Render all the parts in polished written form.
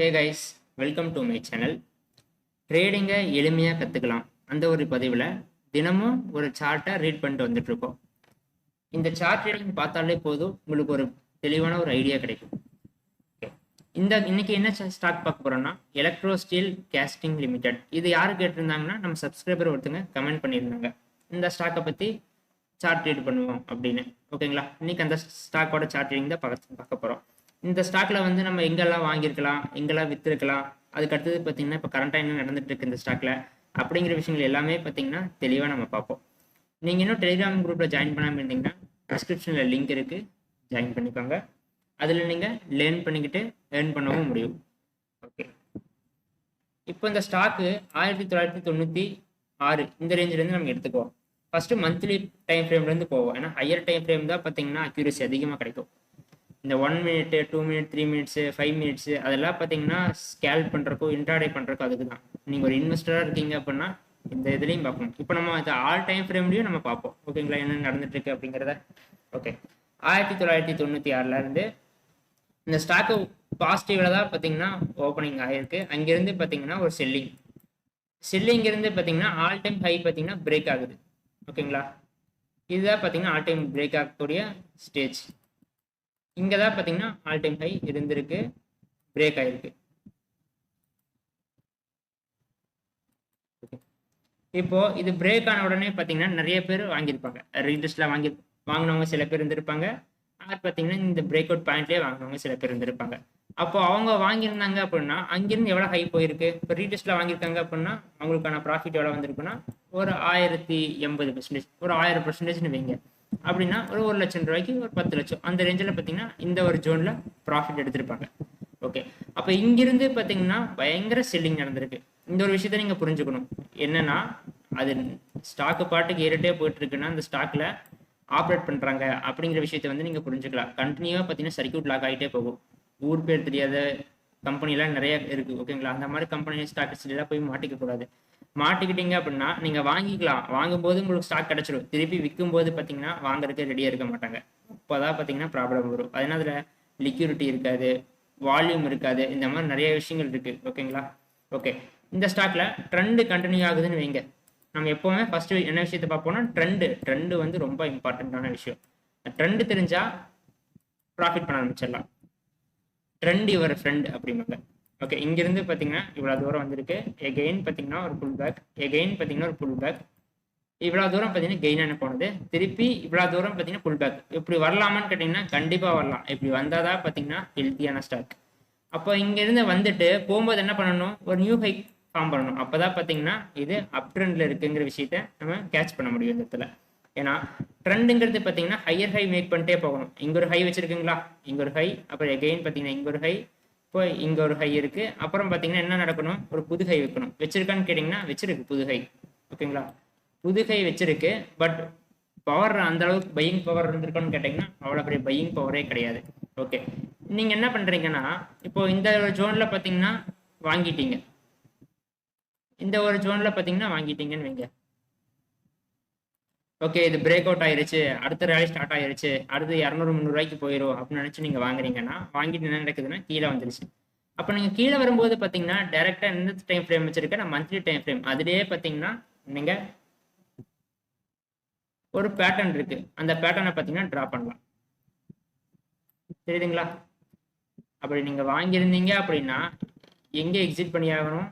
Hey guys, welcome to my channel. ட்ரேடிங்கை எளிமையாக கற்றுக்கலாம் அந்த ஒரு பதிவில் தினமும் ஒரு சார்ட்டை ரீட் பண்ணிட்டு வந்துட்டுருக்கோம். இந்த சார்ட் ரீடிங் பார்த்தாலே போதும் உங்களுக்கு ஒரு தெளிவான ஒரு ஐடியா கிடைக்கும். ஓகே, இன்னைக்கு என்ன ஸ்டாக் பார்க்க போகிறோம்னா எலக்ட்ரோ ஸ்டீல் கேஸ்டிங் லிமிடெட். இது யார் கேட்டிருந்தாங்கன்னா நம்ம சப்ஸ்கிரைபர் ஒருத்தங்க கமெண்ட் பண்ணியிருந்தாங்க இந்த ஸ்டாக்கை பற்றி சார்ட் ரீட் பண்ணுவோம் அப்படின்னு. ஓகேங்களா, இன்னைக்கு அந்த ஸ்டாக்கோட சார்ட் ரீடிங் தான் பார்க்க போகிறோம். இந்த ஸ்டாக்ல வந்து நம்ம எங்கெல்லாம் வாங்கியிருக்கலாம், எங்கெல்லாம் விற்றுருக்கலாம், அதுக்கு அடுத்தது பார்த்தீங்கன்னா இப்போ கரண்டாக என்ன நடந்துட்டு இருக்கு இந்த ஸ்டாக்ல அப்படிங்கிற விஷயங்கள் எல்லாமே பார்த்தீங்கன்னா தெளிவாக நம்ம பார்ப்போம். நீங்கள் இன்னும் டெலிகிராம் குரூப்பில் ஜாயின் பண்ணாமல் இருந்தீங்கன்னா டிஸ்கிரிப்ஷனில் லிங்க் இருக்குது, ஜாயின் பண்ணிக்கோங்க. அதில் நீங்கள் லேர்ன் பண்ணிக்கிட்டு ஏர்ன் பண்ணவும் முடியும். ஓகே, இப்போ இந்த ஸ்டாக்கு 1996 இந்த ரேஞ்சிலேருந்து நம்ம எடுத்துக்குவோம். ஃபர்ஸ்ட் மந்த்லி டைம் ஃப்ரேம்லேருந்து போவோம். ஏன்னா ஹையர் டைம் ஃப்ரேம் தான் பார்த்தீங்கன்னா அக்யூரசி அதிகமாக கிடைக்கும். இந்த 1 மினிட் 2 மினிட் 3 மினிட்ஸ் 5 மினிட்ஸ் அதெல்லாம் பார்த்தீங்கன்னா ஸ்கேல் பண்ணுறக்கோ இன்ட்ராடே பண்ணுறக்கோ அதுக்கு தான். நீங்கள் ஒரு இன்வெஸ்டராக இருக்கீங்க அப்படின்னா இந்த இதுலையும் பார்க்கணும். இப்போ நம்ம அந்த ஆல் டைம் ஃப்ரேம்லையும் நம்ம பார்ப்போம். ஓகேங்களா, என்ன நடந்துட்டு இருக்கு அப்படிங்கிறத. ஓகே, 1996 இருந்து இந்த ஸ்டாக்கு பாசிட்டிவ்ல தான் பார்த்தீங்கன்னா ஓப்பனிங் ஆகிருக்கு. அங்கேருந்து பார்த்தீங்கன்னா ஒரு செல்லிங் இருந்து பார்த்தீங்கன்னா ஆல் டைம் ஹை பார்த்தீங்கன்னா பிரேக் ஆகுது. ஓகேங்களா, இதுதான் பார்த்தீங்கன்னா ஆல் டைம் பிரேக் ஆகக்கூடிய ஸ்டேஜ். இங்கே தான் பார்த்தீங்கன்னா ஆல் டைம் ஹை இருந்திருக்கு, பிரேக் ஆயிருக்கு. இப்போ இது பிரேக் ஆன உடனே பார்த்தீங்கன்னா நிறைய பேர் வாங்கியிருப்பாங்க. ரீடர்ஸ்ல வாங்கினவங்க சில பேர் இருந்திருப்பாங்க. பார்த்தீங்கன்னா இந்த பிரேக் அவுட் பாயிண்ட்லேயே வாங்கினவங்க சில பேர் இருந்திருப்பாங்க. அப்போ அவங்க வாங்கியிருந்தாங்க அப்படின்னா அங்கிருந்து எவ்வளோ ஹை போயிருக்கு. இப்போ ரீடர்ஸ்ல வாங்கியிருக்காங்க அப்படின்னா அவங்களுக்கான ப்ராஃபிட் எவ்வளோ வந்திருக்குன்னா ஒரு 1080%, ஒரு 1000%ன்னு வைங்க. அப்படின்னா ஒரு 1 லட்சம் ரூபாய்க்கு ஒரு 10 லட்சம் அந்த ரேஞ்சில் பார்த்தீங்கன்னா இந்த ஒரு ஜோன்ல ப்ராஃபிட் எடுத்திருப்பாங்க. ஓகே, அப்போ இங்கிருந்து பார்த்தீங்கன்னா பயங்கர செல்லிங் நடந்திருக்கு. இந்த ஒரு விஷயத்த நீங்க புரிஞ்சுக்கணும். என்னன்னா அது ஸ்டாக்கு பாட்டுக்கு ஏறிட்டே போயிட்டு இருக்குன்னா அந்த ஸ்டாக்ல ஆப்ரேட் பண்றாங்க அப்படிங்கிற விஷயத்த வந்து நீங்க புரிஞ்சுக்கலாம். கண்டினியூவா பார்த்தீங்கன்னா சர்க்யூட் லாக் ஆகிட்டே போகும். ஊர் பேர் தெரியாத கம்பெனிலாம் நிறைய இருக்கு. ஓகேங்களா, அந்த மாதிரி கம்பெனி ஸ்டாக்ஸ் எல்லாம் போய் மாட்டிக்க கூடாது. மாட்டிக்கிட்டீங்க அப்படின்னா நீங்க வாங்கிக்கலாம். வாங்கும்போது உங்களுக்கு ஸ்டாக் கிடைச்சிடும். திருப்பி விற்கும் போது பார்த்தீங்கன்னா வாங்குறதுக்கு ரெடியா இருக்க மாட்டாங்க. அப்போதான் பார்த்தீங்கன்னா ப்ராப்ளம் வரும். அதனால அதுல லிக்யூரிட்டி இருக்காது, வால்யூம் இருக்காது, இந்த மாதிரி நிறைய விஷயங்கள் இருக்கு. ஓகேங்களா, ஓகே, இந்த ஸ்டாக்ல ட்ரெண்ட் கண்டினியூ ஆகுதுன்னு வைங்க. நம்ம எப்பவுமே ஃபர்ஸ்ட் என்ன விஷயத்த பார்ப்போம்னா ட்ரெண்ட் வந்து ரொம்ப இம்பார்ட்டன்டான விஷயம். ட்ரெண்ட் தெரிஞ்சா ப்ராஃபிட் பண்ண ஆரம்பிச்சிடலாம். ட்ரெண்ட் யுவர் ஃப்ரெண்ட் அப்படிம்பாங்க. ஓகே, இங்கிருந்து பார்த்தீங்கன்னா இவ்வளோ தூரம் வந்திருக்கு. எகெயின் பார்த்தீங்கன்னா ஒரு புல் பேக், எகெயின் பார்த்தீங்கன்னா ஒரு புல் பேக். இவ்வளோ தூரம் பார்த்தீங்கன்னா கெயினான போனது, திருப்பி இவ்வளோ தூரம் பார்த்தீங்கன்னா புல் பேக். இப்படி வரலாமான்னு கேட்டிங்கன்னா கண்டிப்பாக வரலாம். இப்படி வந்தால் தான் பார்த்தீங்கன்னா ஹெல்த்தியான ஸ்டாக். அப்போ இங்கேருந்து வந்துட்டு போகும்போது என்ன பண்ணணும், ஒரு நியூ ஹை ஃபார்ம் பண்ணணும். அப்போ தான் பார்த்தீங்கன்னா இது அப் ட்ரெண்டில் இருக்குங்கிற விஷயத்த நம்ம கேட்ச் பண்ண முடியும் இந்த இடத்துல. ஏன்னா ட்ரெண்டுங்கிறது பார்த்தீங்கன்னா ஹையர் ஹை மேக் பண்ணிட்டே போகணும். இங்கே ஒரு ஹை வச்சிருக்குங்களா, இங்கே ஒரு ஹை, அப்புறம் எகெயின் பார்த்தீங்கன்னா இங்கே ஒரு ஹை, இப்போ இங்கே ஒரு ஹை இருக்குது. அப்புறம் பார்த்தீங்கன்னா என்ன நடக்கணும், ஒரு புது ஹை வைக்கணும். வச்சிருக்கான்னு கேட்டிங்கன்னா வச்சிருக்கு புது ஹை. ஓகேங்களா, புது ஹை வச்சிருக்கு. பட் பவர் அந்த அளவுக்கு பையிங் பவர் இருந்திருக்கான்னு கேட்டிங்கன்னா அவ்வளோ பெரிய பையிங் பவரே கிடையாது. ஓகே, நீங்கள் என்ன பண்ணுறீங்கன்னா இப்போ இந்த ஜோனில் பார்த்தீங்கன்னா வாங்கிட்டீங்க, இந்த ஒரு ஜோனில் பார்த்தீங்கன்னா வாங்கிட்டீங்கன்னு வைங்க. ஓகே, இது பிரேக் அவுட் ஆயிருச்சு, அடுத்த ரேலி ஸ்டார்ட் ஆயிருச்சு, அடுத்து 200-300 ரூபாய்க்கு போயிடும் அப்படின்னு நினச்சி நீங்கள் வாங்குறீங்கன்னா வாங்கிட்டு என்ன நடக்குதுன்னா கீழே வந்துருச்சு. அப்போ நீங்கள் கீழே வரும்போது பார்த்தீங்கன்னா டேரெக்டாக எந்த டைம் ஃப்ரேம் வச்சிருக்க, நான் மந்த்லி டைம் ஃப்ரேம் அதிலேயே பார்த்தீங்கன்னா நீங்கள் ஒரு பேட்டர்ன் இருக்கு, அந்த பேட்டர்னை பார்த்தீங்கன்னா ட்ரா பண்ணலாம். தெரியுதுங்களா? அப்படி நீங்கள் வாங்கியிருந்தீங்க அப்படின்னா எங்கே எக்ஸிட் பண்ணி ஆகணும்?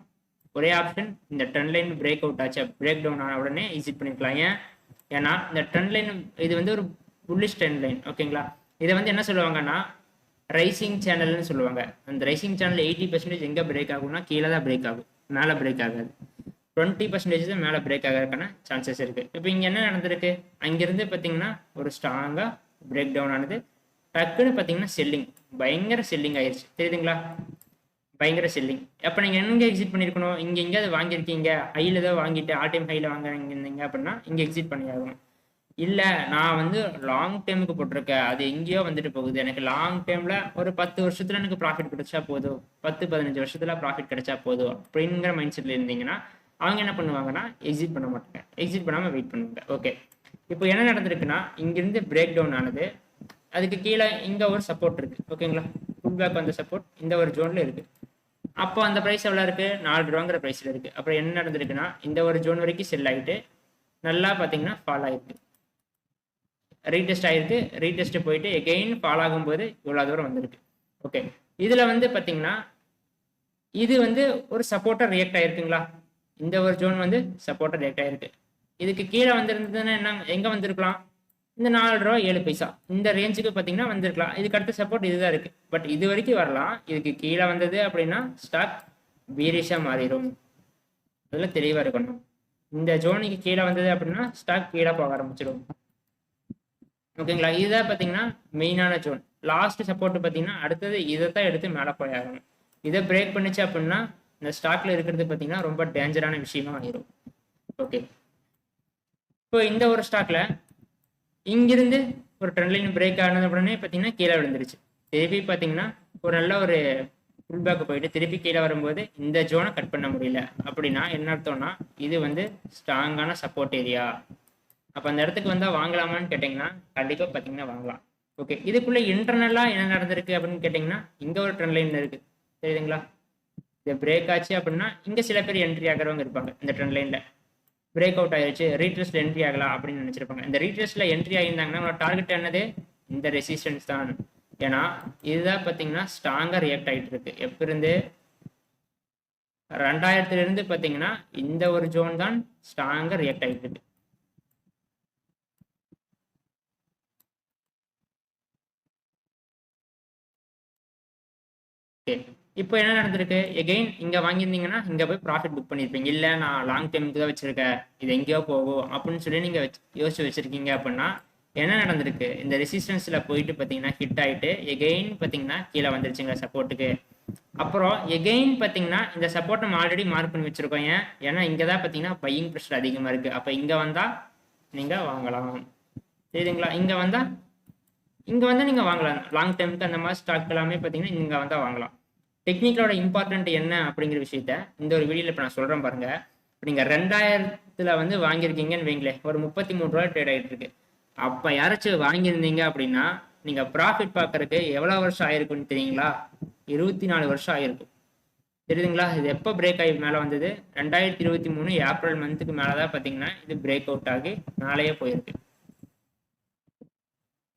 ஒரே ஆப்ஷன், இந்த ட்ரெண்ட் லைன் பிரேக் அவுட் ஆச்சு, பிரேக் டவுன் ஆன உடனே எக்ஸிட் பண்ணிக்கலாம். ஏன்னா இந்த ட்ரெண்ட் லைன் இது வந்து ஒரு புல்லிஷ் ட்ரெண்ட் லைன். ஓகேங்களா, இதை வந்து என்ன சொல்லுவாங்கன்னா ரைசிங் சேனல்னு சொல்லுவாங்க. அந்த ரைசிங் சேனல் 80% எங்கே பிரேக் ஆகும்னா கீழே தான் பிரேக் ஆகும், மேலே பிரேக் ஆகாது. 20% தான் மேலே பிரேக் ஆகிறதுக்கான சான்சஸ் இருக்கு. இப்போ இங்கே என்ன நடந்திருக்கு, அங்கிருந்து பார்த்தீங்கன்னா ஒரு ஸ்ட்ராங்காக பிரேக் டவுன் ஆனது, டக்குன்னு பார்த்தீங்கன்னா செல்லிங், பயங்கர செல்லிங் ஆயிடுச்சு. தெரியுதுங்களா, பயங்கர செல்லிங். அப்போ நீங்கள் எங்கே எக்ஸிட் பண்ணியிருக்கணும், இங்கே எங்கேயாவது வாங்கியிருக்கீங்க, ஹையில் ஏதோ வாங்கிட்டு ஆல் டைம் ஹையில் வாங்கிருந்தீங்க அப்படின்னா இங்கே எக்ஸிட் பண்ணி ஆகணும். இல்லை நான் வந்து லாங் டைமுக்கு போட்டிருக்கேன், அது எங்கேயோ வந்துட்டு போகுது, எனக்கு லாங் டைமில் ஒரு 10 வருஷத்தில் எனக்கு ப்ராஃபிட் கிடைச்சா போதும், 10-15 வருஷத்தில் ப்ராஃபிட் கிடைச்சா போதும் அப்படிங்கிற மைண்ட் செட்டில் இருந்தீங்கன்னா அவங்க என்ன பண்ணுவாங்கன்னா எக்ஸிட் பண்ண மாட்டாங்க, எக்ஸிட் பண்ணாமல் வெயிட் பண்ணுவாங்க. ஓகே, இப்போ என்ன நடந்திருக்குன்னா இங்கிருந்து பிரேக் டவுன் ஆனது, அதுக்கு கீழே இங்கே ஒரு சப்போர்ட் இருக்குது. ஓகேங்களா, புல் பேக் வந்த சப்போர்ட் இந்த ஒரு ஜோனில் இருக்குது. அப்போ அந்த ப்ரைஸ் எவ்வளோ இருக்குது, 4 ரூபாங்கிற ப்ரைஸில் இருக்குது. அப்புறம் என்ன நடந்திருக்குன்னா இந்த ஒரு ஜோன் வரைக்கும் செல் ஆகிட்டு நல்லா பார்த்தீங்கன்னா ஃபால் ஆகிருக்கு, ரீடெஸ்ட் ஆகிருக்கு. ரீடெஸ்ட் போயிட்டு எகெயின் ஃபால் ஆகும்போது இவ்வளோ தூரம் வந்திருக்கு. ஓகே, இதில் வந்து பார்த்தீங்கன்னா இது வந்து ஒரு சப்போர்ட்டர் ரியாக்ட் ஆகிருக்குங்களா, இந்த ஒரு ஜோன் வந்து சப்போர்ட்டர் ரியாக்ட் ஆகிருக்கு. இதுக்கு கீழே வந்திருந்ததுன்னா என்ன, எங்கே வந்திருக்கலாம், இந்த 4 ரூபா 7 பைசா இந்த ரேஞ்சுக்கு பார்த்தீங்கன்னா வந்திருக்கலாம். இதுக்கு அடுத்த சப்போர்ட் இதுதான் இருக்குது. பட் இது வரைக்கும் வரலாம். இதுக்கு கீழே வந்தது அப்படின்னா ஸ்டாக் பீரிஷாக மாறிடும். அதில் தெளிவாக இருக்கணும். இந்த ஜோனுக்கு கீழே வந்தது அப்படின்னா ஸ்டாக் கீழே போக ஆரம்பிச்சிடும். ஓகேங்களா, இதுதான் பார்த்தீங்கன்னா மெயினான ஜோன். லாஸ்ட் சப்போர்ட் பார்த்தீங்கன்னா அடுத்தது இதை தான் எடுத்து மேலே போய் ஆகணும். இதை பிரேக் பண்ணிச்சு அப்படின்னா இந்த ஸ்டாக்ல இருக்கிறது பார்த்தீங்கன்னா ரொம்ப டேஞ்சரான விஷயமா ஆயிரும். ஓகே, இப்போ இந்த ஒரு ஸ்டாக்ல இங்கிருந்து ஒரு ட்ரெண்ட் லைன் பிரேக் ஆனது உடனே பார்த்தீங்கன்னா கீழே விழுந்துருச்சு. திருப்பி பார்த்தீங்கன்னா ஒரு நல்ல ஒரு ஃபுல் பேக் போயிட்டு திருப்பி கீழே வரும்போது இந்த ஜோனை கட் பண்ண முடியல அப்படின்னா என்ன அர்த்தம்னா இது வந்து ஸ்ட்ராங்கான சப்போர்ட் ஏரியா. அப்போ அந்த இடத்துக்கு வந்தால் வாங்கலாமான்னு கேட்டிங்கன்னா கண்டிப்பாக பார்த்தீங்கன்னா வாங்கலாம். ஓகே, இதுக்குள்ளே இன்டர்னலாக என்ன நடந்திருக்கு அப்படின்னு கேட்டிங்கன்னா இங்கே ஒரு ட்ரெண்ட் லைன் இருக்குது தெரியுதுங்களா. இது பிரேக் ஆச்சு அப்படின்னா இங்கே சில பேர் என்ட்ரி ஆகிறவங்க இருப்பாங்க. இந்த ட்ரெண்ட் லைனில் பிரேக் அவுட் ஆயிடுச்சு, ரீட்ரெஸ்ட்ல என்ட்ரி ஆகலாம் அப்படின்னு நினைச்சிருப்பாங்க. இந்த ரீட்ரெஸ்ட்ல என்ட்ரி ஆகியிருந்தாங்கன்னா டார்கெட் என்னது, இந்த ரெசிஸ்டன்ஸ் தான். ஏன்னா இதுதான் பார்த்தீங்கன்னா ஸ்ட்ராங்கா ரியாக்ட் ஆகிட்டு இருக்கு. எப்ப இருந்து 2000 இருந்து பார்த்தீங்கன்னா இந்த ஒரு ஜோன் தான் ஸ்ட்ராங்கா ரியாக்ட் ஆகிட்டு இருக்கு. இப்போ என்ன நடந்திருக்கு, எகெயின் இங்க வாங்கியிருந்தீங்கன்னா இங்க போய் ப்ராஃபிட் புக் பண்ணியிருப்பீங்க. இல்லை நான் லாங் டைமுக்கு தான் வச்சிருக்கேன், இது எங்கேயோ போகும் அப்படின்னு சொல்லி நீங்க யோசிச்சு வச்சிருக்கீங்க அப்படின்னா என்ன நடந்திருக்கு, இந்த ரெசிஸ்டன்ஸ்ல போயிட்டு பார்த்தீங்கன்னா ஹிட் ஆயிட்டு எகெயின் பார்த்தீங்கன்னா கீழே வந்துருச்சுங்க சப்போர்ட்டுக்கு. அப்புறம் எகெயின் பார்த்தீங்கன்னா இந்த சப்போர்ட் நம்ம ஆல்ரெடி மார்க் பண்ணி வச்சிருக்கோம். ஏன்னா இங்கே தான் பார்த்தீங்கன்னா பையிங் ப்ரெஷர் அதிகமாக இருக்கு. அப்போ இங்கே வந்தா நீங்க வாங்கலாம், தெரியுதுங்களா. இங்கே வந்தா நீங்கள் வாங்கலாம். லாங் டைமுக்கு அந்த மாதிரி ஸ்டாக் எல்லாமே பார்த்தீங்கன்னா இங்கே வந்தால் வாங்கலாம். டெக்னிக்கலோட இம்பார்ட்டன்ட் என்ன அப்படிங்கிற விஷயத்த இந்த ஒரு வீடியோவில் இப்போ நான் சொல்கிறேன் பாருங்க. இப்போ நீங்கள் 2000 வந்து வாங்கியிருக்கீங்கன்னு வைங்களேன், ஒரு 33 ரூபா ட்ரேட் ஆகிட்டு இருக்கு. அப்போ யாராச்சும் வாங்கியிருந்தீங்க அப்படின்னா நீங்கள் ப்ராஃபிட் பார்க்கறதுக்கு எவ்வளோ வருஷம் ஆயிருக்குன்னு தெரியுங்களா, 24 வருஷம் ஆயிருக்கும். தெரியுதுங்களா. இது எப்போ பிரேக் ஆகி மேலே வந்தது, 2023 ஏப்ரல் மந்த்துக்கு மேலே தான் பார்த்தீங்கன்னா இது பிரேக் அவுட் ஆகி மேலேயே போயிருக்கு.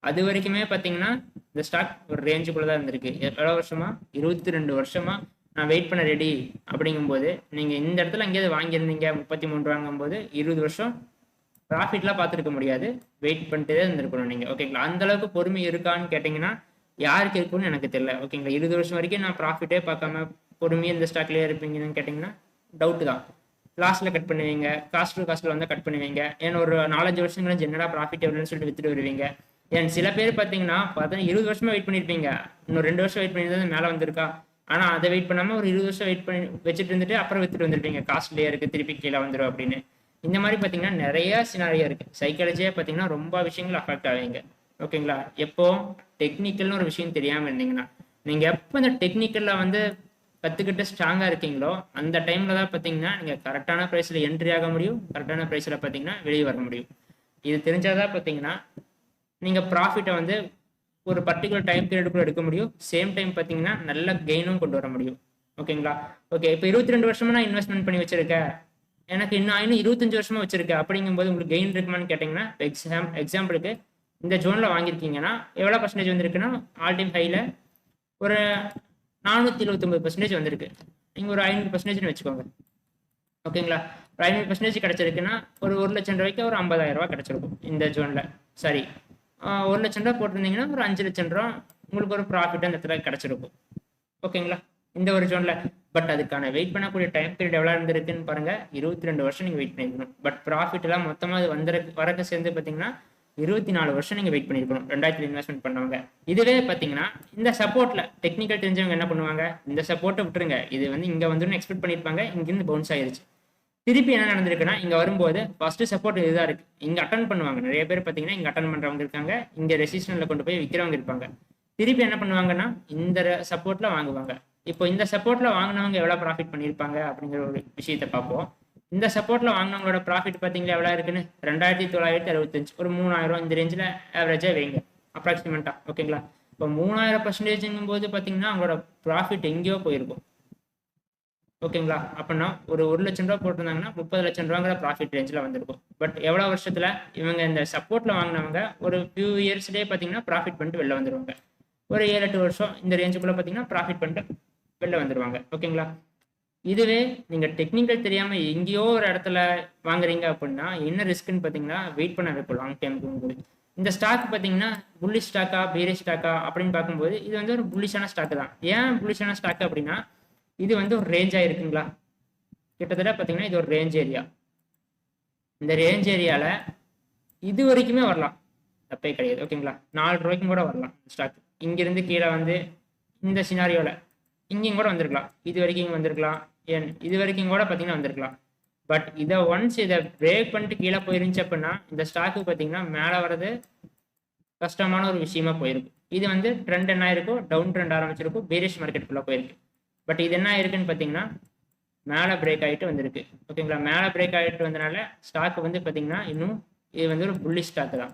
அது வரைக்குமே பார்த்தீங்கன்னா இந்த ஸ்டாக் ஒரு ரேஞ்சுக்குள்ள தான் இருந்திருக்கு. எவ்வளோ வருஷமா, 22 வருஷமா நான் வெயிட் பண்ண ரெடி. அப்படிங்கும்போது நீங்கள் இந்த இடத்துல எங்கேயாவது வாங்கியிருந்தீங்க 33 வாங்கும்போது 20 வருஷம் ப்ராஃபிட்லாம் பார்த்துருக்க முடியாது, வெயிட் பண்ணிட்டே இருந்திருக்கணும் நீங்கள். ஓகேங்களா, அந்த அளவுக்கு பொறுமை இருக்கான்னு கேட்டிங்கன்னா யாருக்கு இருக்குன்னு எனக்கு தெரியல. ஓகேங்களா, 20 வருஷம் வரைக்கும் நான் ப்ராஃபிட்டே பார்க்காம பொறுமையாக இந்த ஸ்டாக்லேயே இருப்பீங்கன்னு கேட்டிங்கன்னா டவுட்டு தான். லாஸ்ட்ல கட் பண்ணுவீங்க, காஸ்ட்ல வந்து கட் பண்ணுவீங்க. ஏன்னா ஒரு 4-5 வருஷம் கழிச்சு என்னடா ப்ராஃபிட் எவ்வளோன்னு சொல்லிட்டு வித்துட்டு வருவீங்க. ஏன் சில பேர் பார்த்தீங்கன்னா 20 வருஷமா வெயிட் பண்ணியிருப்பீங்க, இன்னும் 2 வருஷம் வெயிட் பண்ணிட்டு மேலே வந்திருக்கா. ஆனால் அதை வெயிட் பண்ணாமல் ஒரு 20 வருஷம் வெயிட் பண்ணி வச்சுட்டு இருந்துட்டு அப்புறம் வித்துட்டு வந்திருப்பீங்க, காஸ்ட்லியாக இருக்குது திருப்பி கீழே வந்துடும் அப்படின்னு. இந்த மாதிரி பார்த்தீங்கன்னா நிறைய சினாரியா இருக்குது. சைக்காலஜியாக பார்த்தீங்கன்னா ரொம்ப விஷயங்கள் அஃபெக்ட் ஆவீங்க. ஓகேங்களா, எப்போ டெக்னிக்கல்னு ஒரு விஷயம் தெரியாமல் இருந்தீங்கன்னா, நீங்கள் எப்போ இந்த டெக்னிக்கலில் வந்து கற்றுக்கிட்டு ஸ்ட்ராங்காக இருக்கீங்களோ அந்த டைமில் தான் பார்த்தீங்கன்னா நீங்கள் கரெக்டான ப்ரைஸில் என்ட்ரி ஆக முடியும், கரெக்டான ப்ரைஸில் பார்த்தீங்கன்னா வெளியே வர முடியும். இது தெரிஞ்சாதான் பார்த்தீங்கன்னா நீங்கள் ப்ராஃபிட்டை வந்து ஒரு பர்டிகுலர் டைம் பீரியடுக்குள்ள எடுக்க முடியும். சேம் டைம் பார்த்தீங்கன்னா நல்ல கெயினும் கொண்டு வர முடியும். ஓகேங்களா. ஓகே, இப்போ 22 வருஷமா நான் இன்வெஸ்ட்மெண்ட் பண்ணி வச்சிருக்கேன், எனக்கு இன்னும் 25 வருஷமா வச்சிருக்கேன் அப்படிங்கும்போது உங்களுக்கு கெயின் இருக்குமான்னு கேட்டிங்கன்னா எக்ஸாம்பிளுக்கு இந்த ஜோனில் வாங்கியிருக்கீங்கன்னா எவ்வளோ பர்சன்டேஜ் வந்திருக்குன்னா ஆல் டைம் ஹையில் ஒரு 429% வந்திருக்கு. நீங்கள் ஒரு 500% வச்சுக்கோங்க. ஓகேங்களா, ஒரு 500% கிடைச்சிருக்குன்னா ஒரு 1 லட்சம் ரூபாய்க்கு ஒரு 50,000 ரூபாய் கிடைச்சிருக்கும் இந்த ஜோனில். சரி, 1 லட்சம் ரூபா போட்டிருந்தீங்கன்னா ஒரு 5 லட்சம் ரூபா உங்களுக்கு ஒரு ப்ராஃபிட் அந்த இடத்துல கிடைச்சிருக்கும். ஓகேங்களா, இந்த ஒரு ஜோனில். பட் அதுக்கான வெயிட் பண்ணக்கூடிய டைம் பீரியட் எவ்வளோ இருந்திருக்குன்னு பாருங்க, 22 வருஷம் நீங்கள் வெயிட் பண்ணிருக்கணும். பட் ப்ராஃபிட் எல்லாம் மொத்தமாக அது வரக்கு சேர்ந்து பார்த்தீங்கன்னா 24 வருஷம் நீங்கள் வெயிட் பண்ணியிருக்கணும் 2000 இன்வெஸ்ட்மெண்ட் பண்ணவங்க. இதுவே பார்த்தீங்கன்னா இந்த சப்போர்ட்ல டெக்னிக்கல் தெரிஞ்சவங்க என்ன பண்ணுவாங்க, இந்த சப்போர்ட்டை விட்டுருங்க, இது வந்து இங்கே வந்துன்னு எக்ஸ்பெக்ட் பண்ணியிருப்பாங்க, இங்கிருந்து பவுன்ஸ் ஆயிருச்சு. திருப்பி என்ன நடந்திருக்குன்னா இங்க வரும்போது ஃபர்ஸ்ட் சப்போர்ட் இதுதான் இருக்கு, இங்க அட்டன் பண்ணுவாங்க. நிறைய பேர் பார்த்தீங்கன்னா இங்க அட்டன் பண்றவங்க இருக்காங்க, இங்க ரெசிஸ்டன்ட்ல கொண்டு போய் விற்கிறவங்க இருப்பாங்க. திருப்பி என்ன பண்ணுவாங்கன்னா இந்த சப்போர்ட்ல வாங்குவாங்க. இப்போ இந்த சப்போர்ட்ல வாங்கினவங்க எவ்வளவு ப்ராஃபிட் பண்ணியிருப்பாங்க அப்படிங்கிற ஒரு விஷயத்தை பார்ப்போம். இந்த சப்போர்ட்ல வாங்கினவங்களோட ப்ராஃபிட் பார்த்தீங்களா எவ்வளவு இருக்குன்னு, 2965, ஒரு 3000 இந்த ரேஞ்சில் ஆவரேஜா வைங்க அப்ராக்சிமேட்டா. ஓகேங்களா, இப்போ 3000% போது பார்த்தீங்கன்னா அவங்களோட ப்ராஃபிட் எங்கேயோ போயிருக்கும். ஓகேங்களா? அப்படின்னா ஒரு லட்சம் ரூபா போட்டிருந்தாங்கன்னா 30 லட்சம் ரூபாங்கிற ப்ராஃபிட் ரேஞ்சில் வந்திருக்கும். பட் எவ்வளோ வருஷத்துல இவங்க இந்த சப்போர்ட்ல வாங்கினவங்க ஒரு ஃபியூ இயர்ஸ்லேயே பார்த்தீங்கன்னா ப்ராஃபிட் பண்ணிட்டு வெளில வந்துருவாங்க. ஒரு 7-8 வருஷம் இந்த ரேஞ்சுக்குள்ள பார்த்தீங்கன்னா ப்ராஃபிட் பண்ணிட்டு வெளில வந்துருவாங்க. ஓகேங்களா? இதுவே நீங்க டெக்னிக்கல் தெரியாம எங்கேயோ ஒரு இடத்துல வாங்குறீங்க அப்படின்னா என்ன ரிஸ்க்னு பார்த்தீங்கன்னா வெயிட் பண்ண வைக்கும் லாங் டைமுக்கு. இந்த ஸ்டாக் பார்த்தீங்கன்னா புல்லிஷ் ஸ்டாக்கா பேரிஷ் ஸ்டாக்கா அப்படின்னு பார்க்கும்போது இது வந்து ஒரு புல்லிஷான ஸ்டாக் தான். ஏன் புல்லிஷான ஸ்டாக் அப்படின்னா இது வந்து ஒரு ரேஞ்சா இருக்குங்களா, கிட்டத்தட்ட பார்த்தீங்கன்னா இது ஒரு ரேஞ்ச் ஏரியா. இந்த ரேஞ்ச் ஏரியால இது வரைக்குமே வரலாம், தப்பே கிடையாது. ஓகேங்களா? 4 ரூபாய்க்கும் கூட வரலாம் ஸ்டாக். இங்கிருந்து கீழே வந்து இந்த சினாரியோல இங்கேயும் கூட வந்திருக்கலாம், இது வரைக்கும் இங்கே வந்திருக்கலாம், ஏன் இது வரைக்கும் கூட பார்த்தீங்கன்னா வந்திருக்கலாம். பட் இதை ஒன்ஸ் இதை பிரேக் பண்ணிட்டு கீழே போயிருந்துச்சு அப்படின்னா இந்த ஸ்டாக்கு பார்த்தீங்கன்னா மேலே வர்றது கஷ்டமான ஒரு விஷயமா போயிருக்கு. இது வந்து ட்ரெண்ட் என்ன ஆயிருக்கும், டவுன் ட்ரெண்ட் ஆரம்பிச்சிருக்கும், பேரிஷ் மார்க்கெட்டுக்குள்ள போயிருக்கு. பட் இது என்ன ஆயிருக்குன்னு பார்த்தீங்கன்னா மேலே பிரேக் ஆகிட்டு வந்திருக்கு. ஓகேங்களா? மேலே பிரேக் ஆகிட்டு வந்தனால ஸ்டாக் வந்து பார்த்தீங்கன்னா இன்னும் இது வந்து ஒரு புல்லிஷ் ஸ்டாக் தான்.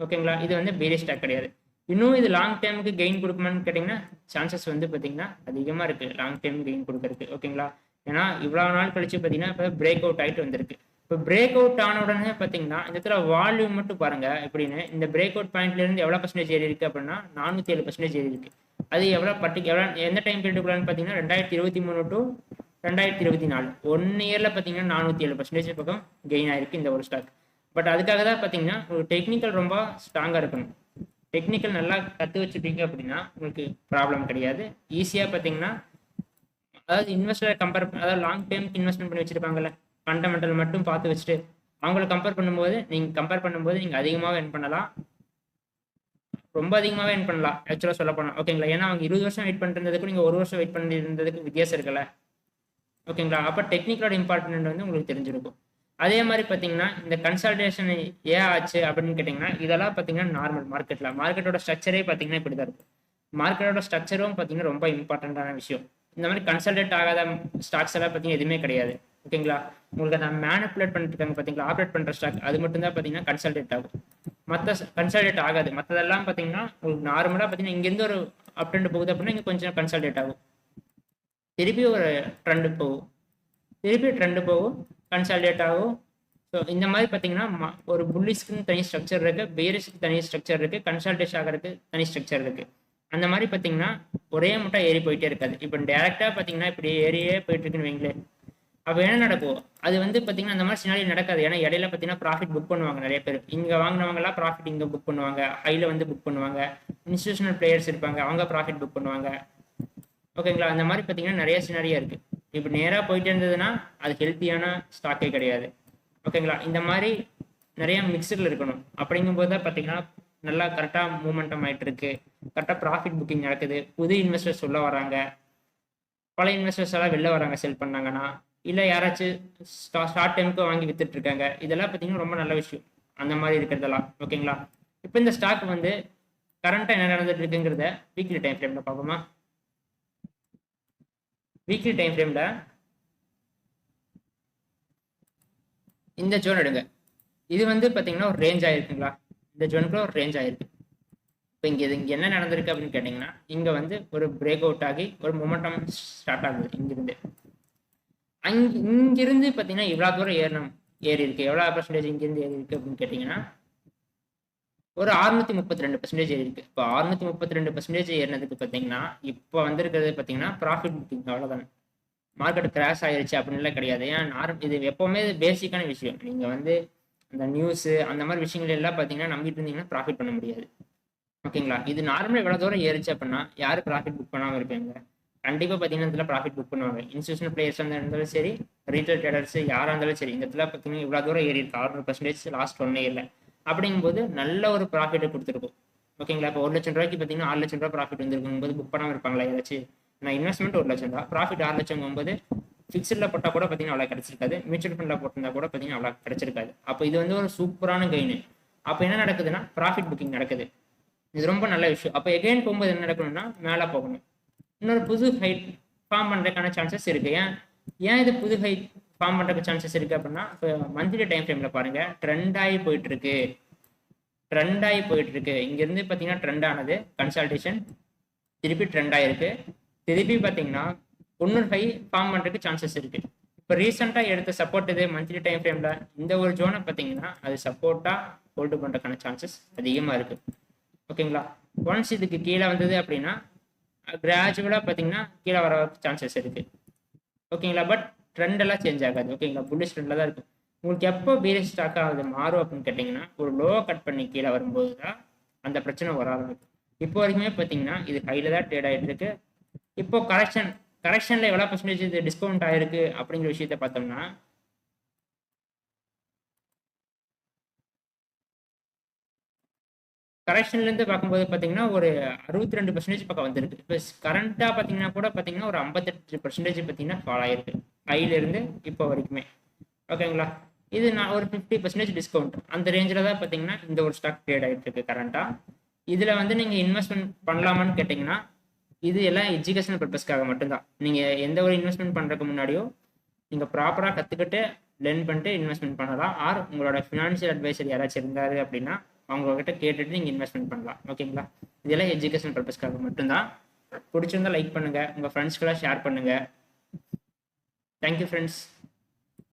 ஓகேங்களா? இது வந்து பேரிஷ் ஸ்டாக் கிடையாது. இன்னும் இது லாங் டைமுக்கு கெயின் கொடுக்குமான்னு கேட்டிங்கன்னா சான்சஸ் வந்து பார்த்தீங்கன்னா அதிகமாக இருக்குது லாங் டைம் கெயின் கொடுக்கறதுக்கு. ஓகேங்களா? ஏன்னா இவ்வளோ நாள் கழிச்சு பார்த்தீங்கன்னா இப்போ பிரேக் அவுட் ஆகிட்டு வந்திருக்கு. இப்போ பிரேக் அவுட் ஆன உடனே பார்த்தீங்கன்னா இந்த இடத்துல வால்யூம் மட்டும் பாருங்க எப்படின்னு. இந்த பிரேக் அவுட் பாயிண்ட்லேருந்து எவ்வளோ பர்சன்டேஜ் ஏறி இருக்கு அப்படின்னா 407% ஏறி இருக்கு. அது எவ்வளோ எந்த டைம் பீரியடுக்குள்ளான்னு பார்த்தீங்கன்னா 2023 to 2024 1 இயரில் பார்த்தீங்கன்னா 407% பக்கம் கெயின் ஆயிருக்கு இந்த ஒரு ஸ்டாக். பட் அதுக்காக தான் பார்த்தீங்கன்னா ஒரு டெக்னிக்கல் ரொம்ப ஸ்ட்ராங்காக இருக்கணும். டெக்னிக்கல் நல்லா கற்று வச்சுட்டீங்க அப்படின்னா உங்களுக்கு ப்ராப்ளம் கிடையாது. ஈஸியாக பார்த்தீங்கன்னா அதாவது இன்வெஸ்டரை அதாவது லாங் டைமுக்கு இன்வெஸ்ட்மெண்ட் பண்ணி வச்சிருப்பாங்கல்ல, ஃபண்டமெண்டல் மட்டும் பார்த்து வச்சுட்டு அவங்கள கம்பேர் பண்ணும்போது நீங்கள் அதிகமாக earn பண்ணலாம், ரொம்ப அதிகமாகவே earn பண்ணலாம் ஆக்சுவலாக சொல்ல போனால். ஓகேங்களா? ஏன்னா அவங்க 20 வருஷம் வெயிட் பண்ணிருந்ததுக்கும் நீங்கள் 1 வருஷம் வெயிட் பண்ணிருந்ததுக்கு வித்தியாசம் இருக்குல்ல. ஓகேங்களா? அப்போ டெக்னிக்கலோட இம்பார்ட்டன்ட் வந்து உங்களுக்கு தெரிஞ்சிருக்கும். அதே மாதிரி பார்த்தீங்கன்னா இந்த கன்சல்டேஷன் ஏன் ஆச்சு அப்படின்னு கேட்டிங்கன்னா இதெல்லாம் பார்த்தீங்கன்னா நார்மல் மார்க்கெட்டோட ஸ்ட்ரக்சரே பார்த்தீங்கன்னா இப்படி தான் இருக்கும். மார்க்கெட்டோட ஸ்ட்ரக்சரும் பார்த்தீங்கன்னா ரொம்ப இம்பார்ட்டண்ட்டான விஷயம். இந்த மாதிரி கன்சல்டேட் ஆகாத ஸ்டாக்ஸ் எல்லாம் பார்த்தீங்கன்னா எதுவுமே கிடையாது. ஓகேங்களா? உங்களுக்கு அதை மேனிப்புலேட் பண்ணிட்டு இருக்காங்க பார்த்தீங்களா, ஆப்ரேட் பண்ணுற ஸ்டாக், அது மட்டும் தான் பார்த்தீங்கன்னா கன்சல்டேட் ஆகும். மற்ற கன்சல்டேட் ஆகாது. மற்றதெல்லாம் பார்த்தீங்கன்னா உங்களுக்கு நார்மலாக பார்த்தீங்கன்னா இங்கேருந்து ஒரு அப் ட்ரெண்ட் போகுது அப்படின்னா இங்கே கொஞ்சம் கன்சல்டேட் ஆகும், திருப்பி ஒரு ட்ரெண்டு போகும், கன்சாலிடேட் ஆகும். ஸோ இந்த மாதிரி பார்த்தீங்கன்னா ஒரு புல்லிஸ்க்குன்னு தனி ஸ்ட்ரக்சர் இருக்குது, பேரிஸ்க்கு தனி ஸ்ட்ரக்சர் இருக்குது, கன்சல்டேஷன் ஆகிறதுக்கு தனி ஸ்ட்ரக்சர் இருக்குது. அந்த மாதிரி பார்த்தீங்கன்னா ஒரே முட்டை ஏறி போயிட்டே இருக்காது. இப்போ டேரெக்டாக பார்த்தீங்கன்னா இப்படி ஏறியே போயிட்டு இருக்குன்னு வைங்களேன், அப்போ என்ன நடக்கும், அது வந்து பார்த்தீங்கன்னா அந்த மாதிரி சினாரி நடக்காது. ஏன்னா இடையில பார்த்தீங்கன்னா ப்ராஃபிட் புக் பண்ணுவாங்க நிறைய பேர். இங்கே வாங்கினவங்கலாம் ப்ராஃபிட் இங்கே புக் பண்ணுவாங்க, ஹையில் வந்து புக் பண்ணுவாங்க, இன்ஸ்டியூஷனல் பிளேயர்ஸ் இருப்பாங்க அவங்க ப்ராஃபிட் புக் பண்ணுவாங்க. ஓகேங்களா? அந்த மாதிரி பார்த்தீங்கன்னா நிறைய சினாரியா இருக்குது. இப்போ நேராக போயிட்டு இருந்ததுன்னா அது ஹெல்த்தியான ஸ்டாக்கே கிடையாது. ஓகேங்களா? இந்த மாதிரி நிறைய மிக்சரில் இருக்கணும். அப்படிங்கும்போது தான் பார்த்தீங்கன்னா நல்லா கரெக்டாக மூமெண்டம் ஆகிட்டு இருக்கு, கரெக்டாக ப்ராஃபிட் புக்கிங் நடக்குது, புது இன்வெஸ்டர்ஸ் உள்ள வராங்க, பல இன்வெஸ்டர்ஸ் எல்லாம் வெளில வராங்க செல் பண்ணாங்கன்னா, இல்லை யாராச்சும் ஷார்ட் டைமுக்கு வாங்கி வித்துட்டு இருக்காங்க. இதெல்லாம் பார்த்தீங்கன்னா ரொம்ப நல்ல விஷயம் அந்த மாதிரி இருக்கிறதெல்லாம். ஓகேங்களா? இப்போ இந்த ஸ்டாக் வந்து கரண்ட்டாக என்ன நடந்துட்டு இருக்குங்கிறத வீக்லி டைம் ஃப்ரேமில் பார்ப்போமா? வீக்லி டைம் ஃப்ரேம்ல இந்த ஜோன் எடுங்க. இது வந்து பார்த்தீங்கன்னா ஒரு ரேஞ்ச் ஆயிருக்குங்களா, இந்த ஜோனுக்குள்ள ஒரு ரேஞ்ச் ஆயிருக்கு. இப்போ இங்கே என்ன நடந்திருக்கு அப்படின்னு கேட்டிங்கன்னா இங்கே வந்து ஒரு பிரேக் அவுட் ஆகி ஒரு மொமெண்டம் ஸ்டார்ட் ஆகுது. இங்கிருந்து பார்த்தீங்கன்னா இவ்வளோ தூரம் ஏறி இருக்கு. எவ்வளோ பர்சன்டேஜ் இங்கிருந்து ஏறி இருக்கு அப்படின்னு கேட்டிங்கன்னா ஒரு 632% ஏறி இருக்கு. இப்போ 632% ஏறினதுக்கு பார்த்தீங்கன்னா இப்போ வந்திருக்கிறது பார்த்தீங்கன்னா ப்ராஃபிட் புக்கிங், அவ்வளோதானே. மார்க்கெட் கிராஷ் ஆயிருச்சு அப்படின்லாம் கிடையாது. ஏன் இது எப்போவுமே பேசிக்கான விஷயம். நீங்கள் வந்து அந்த நியூஸு அந்த மாதிரி விஷயங்கள் எல்லாம் பார்த்தீங்கன்னா நம்பிட்டு இருந்தீங்கன்னா ப்ராஃபிட் பண்ண முடியாது. ஓகேங்களா? இது நார்மலாக இவ்வளோ தூரம் ஏறிச்சு அப்படின்னா யார் ப்ராஃபிட் புக் பண்ணாமல் இருப்பீங்க? கண்டிப்பாக பார்த்தீங்கன்னா இதில் ப்ராஃபிட் புக் பண்ணுவாங்க. இன்ஸ்டியூஷனல் பிளேயர்ஸாக இருந்தாலும் சரி, ரீட்டைல் ட்ரேடர்ஸ் யாராக இருந்தாலும் சரி, இந்த இடத்துல பார்த்தீங்கன்னா இவ்வளோ தூரம் ஏறி இருக்கு 6% லாஸ்ட் 1 இயர்ல. அப்படிங்கும்போது நல்ல ஒரு ப்ராஃபிட்டை கொடுத்துருக்கும். ஓகேங்களா? இப்போ 1 லட்சம் ரூபாய்க்கு பார்த்தீங்கன்னா 6 லட்சம் ரூபா ப்ராஃபிட் வந்துருக்கும் போது புக் பண்ணாமல் இருப்பாங்களா ஏதாச்சும்? நான் இன்வெஸ்ட்மெண்ட் 1 லட்சம் ரூபா, ப்ராஃபிட் 6 லட்சம் போது ஃபிக்ஸில் போட்டால் கூட பார்த்தீங்கன்னா அவ்வளோ கிடைச்சிருக்காது, மியூச்சுவல் ஃபண்டில் போட்டிருந்தா கூட பார்த்தீங்கன்னா அவ்வளோ கிடைச்சிருக்காது. அப்போ இது வந்து ஒரு சூப்பரான கெயின். அப்போ என்ன நடக்குதுன்னா ப்ராஃபிட் புக்கிங் நடக்குது. இது ரொம்ப நல்ல விஷயம். அப்போ எகைன் போகும்போது என்ன நடக்கணும்னா மேலே போகணும், இன்னொரு புது ஹைட் ஃபார்ம் பண்ணுறதுக்கான சான்சஸ் இருக்குது. ஏன் இது புது ஹைட் ஃபார்ம் பண்ணுறதுக்கு சான்சஸ் இருக்குது அப்படின்னா இப்போ மந்த்லி டைம் ஃப்ரேமில் பாருங்கள் ட்ரெண்ட் ஆகி போயிட்டு இருக்கு. இங்கேருந்து பார்த்தீங்கன்னா ட்ரெண்ட் ஆனது கன்சல்டேஷன் திருப்பி ட்ரெண்ட் ஆகிருக்கு. திருப்பி பார்த்தீங்கன்னா இன்னொரு ஹை ஃபார்ம் பண்ணுறதுக்கு சான்சஸ் இருக்குது. இப்போ ரீசெண்டாக எடுத்த சப்போர்ட் இது மந்த்லி டைம் ஃப்ரேமில் இந்த ஒரு ஜோனை பார்த்தீங்கன்னா அது சப்போர்ட்டாக ஹோல்டு பண்ணுறதுக்கான சான்சஸ் அதிகமாக இருக்குது. ஓகேங்களா. ஒன்ஸ் இதுக்கு கீழே வந்தது அப்படின்னா கிராஜுவலாக பார்த்தீங்கன்னா கீழே வர சான்சஸ் இருக்குது. ஓகேங்களா. பட் ட்ரெண்ட் எல்லாம் சேஞ்ச் ஆகாது. ஓகேங்களா. புல்லிஷ் ட்ரெண்டில் தான் இருக்கும். உங்களுக்கு எப்போ பீரிஷ் ஸ்டாக் ஆகுது மாறும் அப்படின்னு கேட்டிங்கன்னா ஒரு லோவை கட் பண்ணி கீழே வரும்போது தான் அந்த பிரச்சனை வர ஆரம்பிக்கும். இப்போ வரைக்குமே பார்த்தீங்கன்னா இது ஹையில் தான் ட்ரேட் ஆகிட்டு இருக்கு. இப்போ கரெக்ஷனில் எவ்வளோ பர்சன்டேஜ் இது டிஸ்கவுண்ட் ஆகிருக்கு அப்படிங்கிற விஷயத்த பார்த்தோம்னா கரெக்ஷன்லேருந்து பார்க்கும்போது பார்த்தீங்கன்னா ஒரு 62% பக்கம் வந்திருக்கு. இப்போ கரண்ட்டாக பார்த்தீங்கன்னா கூட பார்த்தீங்கன்னா ஒரு 58% பார்த்தீங்கன்னா ஃபால் ஆகிருக்கு ஹையிலேருந்து இப்போ வரைக்குமே. ஓகேங்களா. இது நான் ஒரு 50% டிஸ்கவுண்ட் அந்த ரேஞ்சில் தான் பார்த்தீங்கன்னா இந்த ஒரு ஸ்டாக் ட்ரேட் ஆகிட்டு இருக்கு கரண்ட்டாக. இதில் வந்து நீங்கள் இன்வெஸ்ட்மெண்ட் பண்ணலாமான்னு கேட்டிங்கன்னா இது எல்லாம் எஜுகேஷனல் பர்பஸ்க்காக மட்டும்தான். நீங்கள் எந்த ஒரு இன்வெஸ்ட்மெண்ட் பண்ணுறதுக்கு முன்னாடியோ நீங்கள் ப்ராப்பராக கற்றுக்கிட்டு லேர்ன் பண்ணிட்டு இன்வெஸ்ட்மெண்ட் பண்ணலாம். ஆர் உங்களோட ஃபினான்ஷியல் அட்வைசர் யாராச்சும் இருந்தார் அப்படின்னா அவங்கக்கிட்ட கேட்டுட்டு நீங்கள் இன்வெஸ்ட்மெண்ட் பண்ணலாம். ஓகேங்களா. இதெல்லாம் எஜுகேஷனல் பர்பஸ்க்காக மட்டும்தான். பிடிச்சிருந்தா லைக் பண்ணுங்கள், உங்கள் ஃப்ரெண்ட்ஸ்க்கெல்லாம் ஷேர் பண்ணுங்கள். Thank you friends.